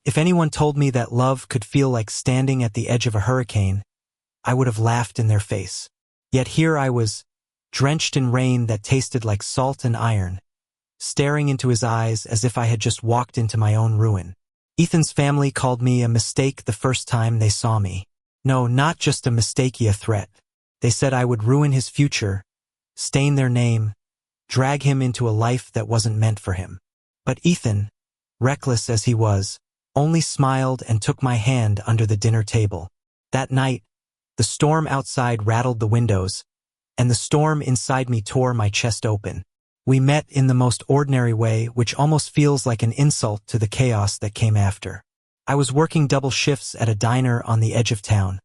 If anyone told me that love could feel like standing at the edge of a hurricane, I would have laughed in their face. Yet here I was, drenched in rain that tasted like salt and iron, staring into his eyes as if I had just walked into my own ruin. Ethan's family called me a mistake the first time they saw me. No, not just a mistake, a threat. They said I would ruin his future, stain their name, drag him into a life that wasn't meant for him. But Ethan, reckless as he was, only smiled and took my hand under the dinner table. That night, the storm outside rattled the windows, and the storm inside me tore my chest open. We met in the most ordinary way, which almost feels like an insult to the chaos that came after. I was working double shifts at a diner on the edge of town,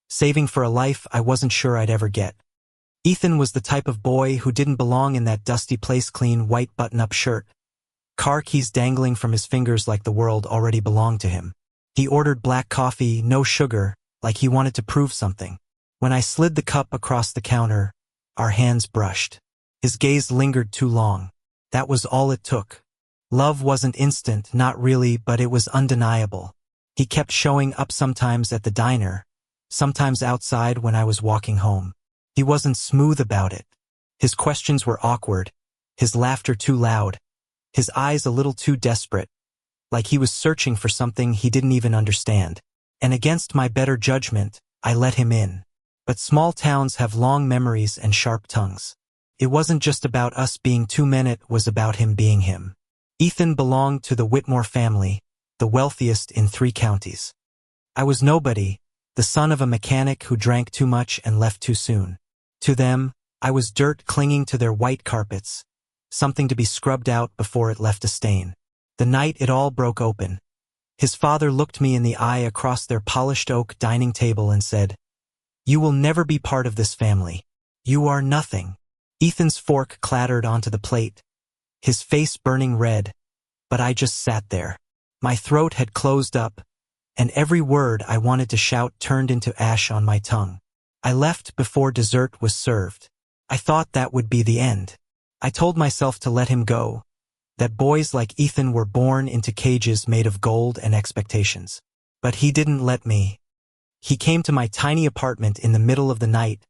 saving for a life I wasn't sure I'd ever get. Ethan was the type of boy who didn't belong in that dusty place, clean white button-up shirt, car keys dangling from his fingers like the world already belonged to him. He ordered black coffee, no sugar, like he wanted to prove something. When I slid the cup across the counter, our hands brushed. His gaze lingered too long. That was all it took. Love wasn't instant, not really, but it was undeniable. He kept showing up, sometimes at the diner, sometimes outside when I was walking home. He wasn't smooth about it. His questions were awkward, his laughter too loud, his eyes a little too desperate, like he was searching for something he didn't even understand. And against my better judgment, I let him in. But small towns have long memories and sharp tongues. It wasn't just about us being two men, it was about him being him. Ethan belonged to the Whitmore family, the wealthiest in 3 counties. I was nobody, the son of a mechanic who drank too much and left too soon. To them, I was dirt clinging to their white carpets, something to be scrubbed out before it left a stain. The night it all broke open, his father looked me in the eye across their polished oak dining table and said, "You will never be part of this family. You are nothing." Ethan's fork clattered onto the plate, his face burning red, but I just sat there. My throat had closed up, and every word I wanted to shout turned into ash on my tongue. I left before dessert was served. I thought that would be the end. I told myself to let him go, that boys like Ethan were born into cages made of gold and expectations. But he didn't let me. He came to my tiny apartment in the middle of the night,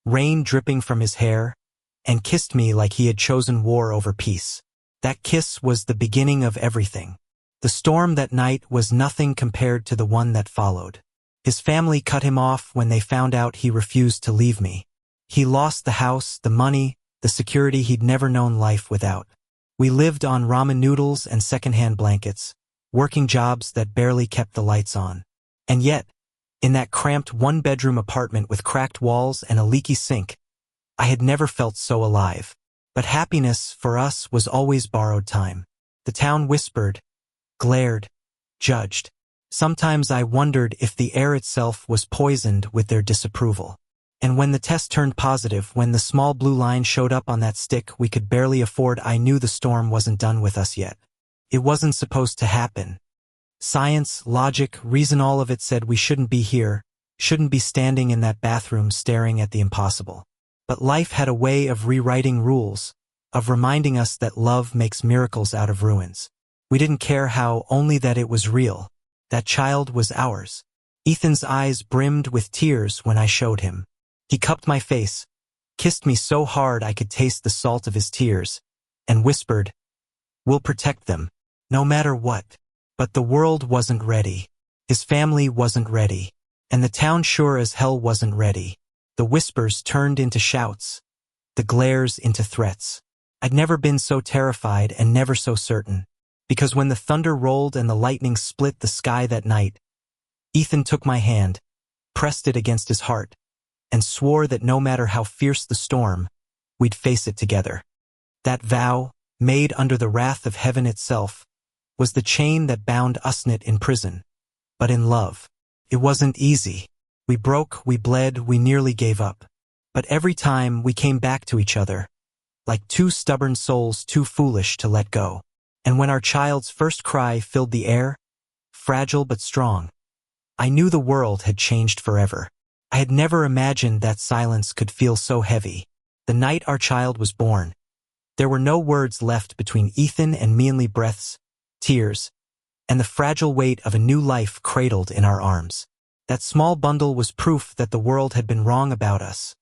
rain dripping from his hair, and kissed me like he had chosen war over peace. That kiss was the beginning of everything. The storm that night was nothing compared to the one that followed. His family cut him off when they found out he refused to leave me. He lost the house, the money, the security he'd never known life without. We lived on ramen noodles and secondhand blankets, working jobs that barely kept the lights on. And yet, in that cramped 1-bedroom apartment with cracked walls and a leaky sink, I had never felt so alive. But happiness for us was always borrowed time. The town whispered, glared, judged. Sometimes I wondered if the air itself was poisoned with their disapproval. And when the test turned positive, when the small blue line showed up on that stick we could barely afford, I knew the storm wasn't done with us yet. It wasn't supposed to happen. Science, logic, reason, all of it said we shouldn't be here, shouldn't be standing in that bathroom staring at the impossible. But life had a way of rewriting rules, of reminding us that love makes miracles out of ruins. We didn't care how, only that it was real. That child was ours. Ethan's eyes brimmed with tears when I showed him. He cupped my face, kissed me so hard I could taste the salt of his tears, and whispered, "We'll protect them, no matter what." But the world wasn't ready. His family wasn't ready. And the town sure as hell wasn't ready. The whispers turned into shouts, the glares into threats. I'd never been so terrified and never so certain. Because when the thunder rolled and the lightning split the sky that night, Ethan took my hand, pressed it against his heart, and swore that no matter how fierce the storm, we'd face it together. That vow, made under the wrath of heaven itself, was the chain that bound us knit in prison. But in love, it wasn't easy. We broke, we bled, we nearly gave up. But every time we came back to each other, like 2 stubborn souls too foolish to let go. And when our child's first cry filled the air, fragile but strong, I knew the world had changed forever. I had never imagined that silence could feel so heavy. The night our child was born, there were no words left between Ethan and me, only breaths, tears, and the fragile weight of a new life cradled in our arms. That small bundle was proof that the world had been wrong about us,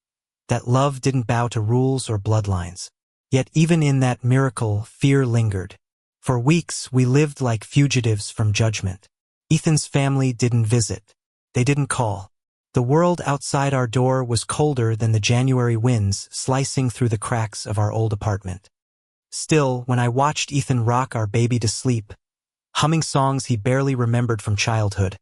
that love didn't bow to rules or bloodlines. Yet even in that miracle, fear lingered. For weeks, we lived like fugitives from judgment. Ethan's family didn't visit. They didn't call. The world outside our door was colder than the January winds slicing through the cracks of our old apartment. Still, when I watched Ethan rock our baby to sleep, humming songs he barely remembered from childhood,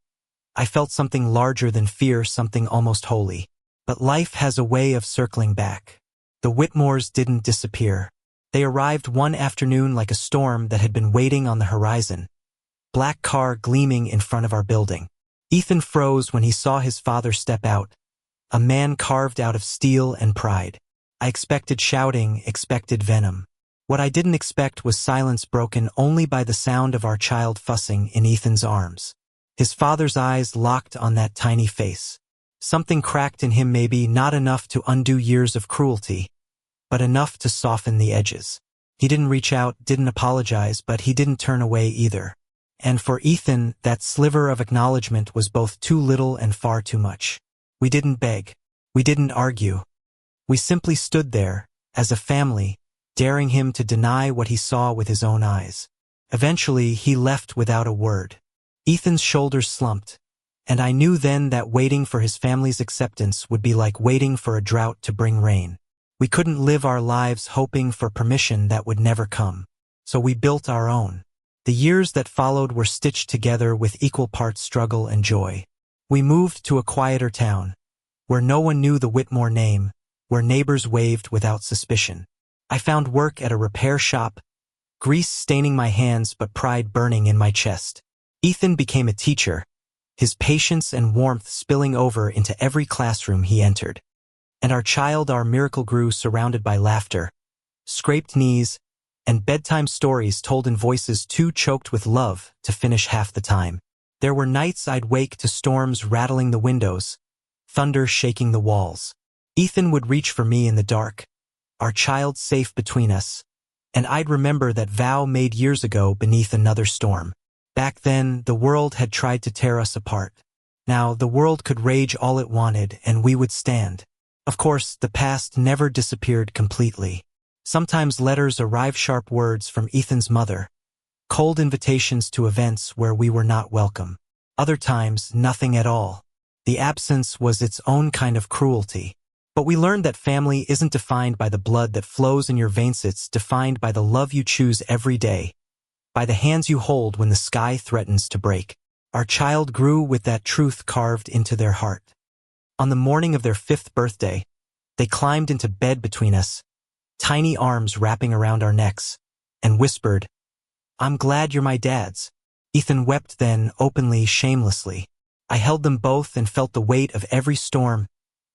I felt something larger than fear, something almost holy. But life has a way of circling back. The Whitmores didn't disappear. They arrived one afternoon like a storm that had been waiting on the horizon, black car gleaming in front of our building. Ethan froze when he saw his father step out, a man carved out of steel and pride. I expected shouting, expected venom. What I didn't expect was silence broken only by the sound of our child fussing in Ethan's arms. His father's eyes locked on that tiny face. Something cracked in him, maybe not enough to undo years of cruelty, but enough to soften the edges. He didn't reach out, didn't apologize, but he didn't turn away either. And for Ethan, that sliver of acknowledgement was both too little and far too much. We didn't beg. We didn't argue. We simply stood there, as a family, daring him to deny what he saw with his own eyes. Eventually, he left without a word. Ethan's shoulders slumped, and I knew then that waiting for his family's acceptance would be like waiting for a drought to bring rain. We couldn't live our lives hoping for permission that would never come. So we built our own. The years that followed were stitched together with equal parts struggle and joy. We moved to a quieter town, where no one knew the Whitmore name, where neighbors waved without suspicion. I found work at a repair shop, grease staining my hands but pride burning in my chest. Ethan became a teacher, his patience and warmth spilling over into every classroom he entered. And our child, our miracle, grew surrounded by laughter, scraped knees, and bedtime stories told in voices too choked with love to finish half the time. There were nights I'd wake to storms rattling the windows, thunder shaking the walls. Ethan would reach for me in the dark, our child safe between us, and I'd remember that vow made years ago beneath another storm. Back then, the world had tried to tear us apart. Now, the world could rage all it wanted, and we would stand. Of course, the past never disappeared completely. Sometimes letters arrived, sharp words from Ethan's mother, cold invitations to events where we were not welcome. Other times, nothing at all. The absence was its own kind of cruelty. But we learned that family isn't defined by the blood that flows in your veins, it's defined by the love you choose every day, by the hands you hold when the sky threatens to break. Our child grew with that truth carved into their heart. On the morning of their 5th birthday, they climbed into bed between us, tiny arms wrapping around our necks, and whispered, "I'm glad you're my dads." Ethan wept then, openly, shamelessly. I held them both and felt the weight of every storm,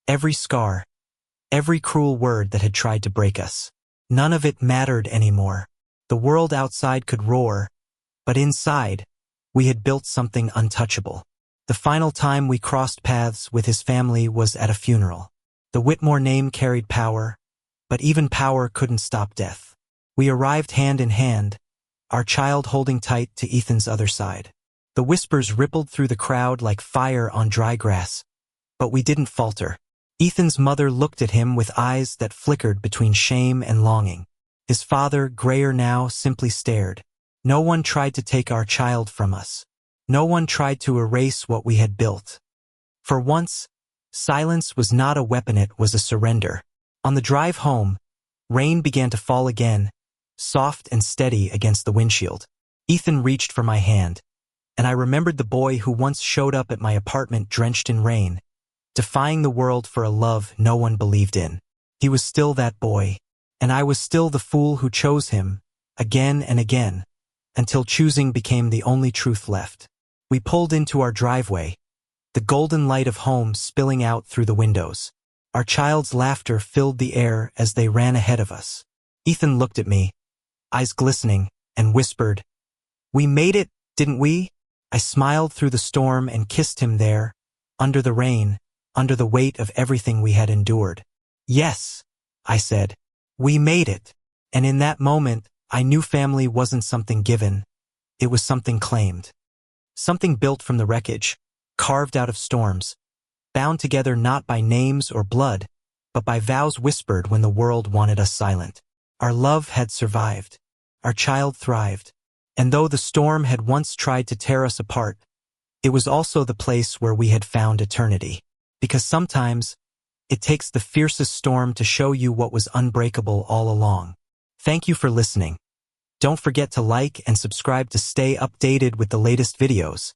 every scar, every cruel word that had tried to break us. None of it mattered anymore. The world outside could roar, but inside, we had built something untouchable. The final time we crossed paths with his family was at a funeral. The Whitmore name carried power, but even power couldn't stop death. We arrived hand in hand, our child holding tight to Ethan's other side. The whispers rippled through the crowd like fire on dry grass, but we didn't falter. Ethan's mother looked at him with eyes that flickered between shame and longing. His father, grayer now, simply stared. No one tried to take our child from us. No one tried to erase what we had built. For once, silence was not a weapon, it was a surrender. On the drive home, rain began to fall again, soft and steady against the windshield. Ethan reached for my hand, and I remembered the boy who once showed up at my apartment drenched in rain, defying the world for a love no one believed in. He was still that boy, and I was still the fool who chose him, again and again, until choosing became the only truth left. We pulled into our driveway, the golden light of home spilling out through the windows. Our child's laughter filled the air as they ran ahead of us. Ethan looked at me, eyes glistening, and whispered, "We made it, didn't we?" I smiled through the storm and kissed him there, under the rain, under the weight of everything we had endured. "Yes," I said, "we made it." And in that moment, I knew family wasn't something given, it was something claimed. Something built from the wreckage, carved out of storms, bound together not by names or blood, but by vows whispered when the world wanted us silent. Our love had survived. Our child thrived. And though the storm had once tried to tear us apart, it was also the place where we had found eternity. Because sometimes, it takes the fiercest storm to show you what was unbreakable all along. Thank you for listening. Don't forget to like and subscribe to stay updated with the latest videos.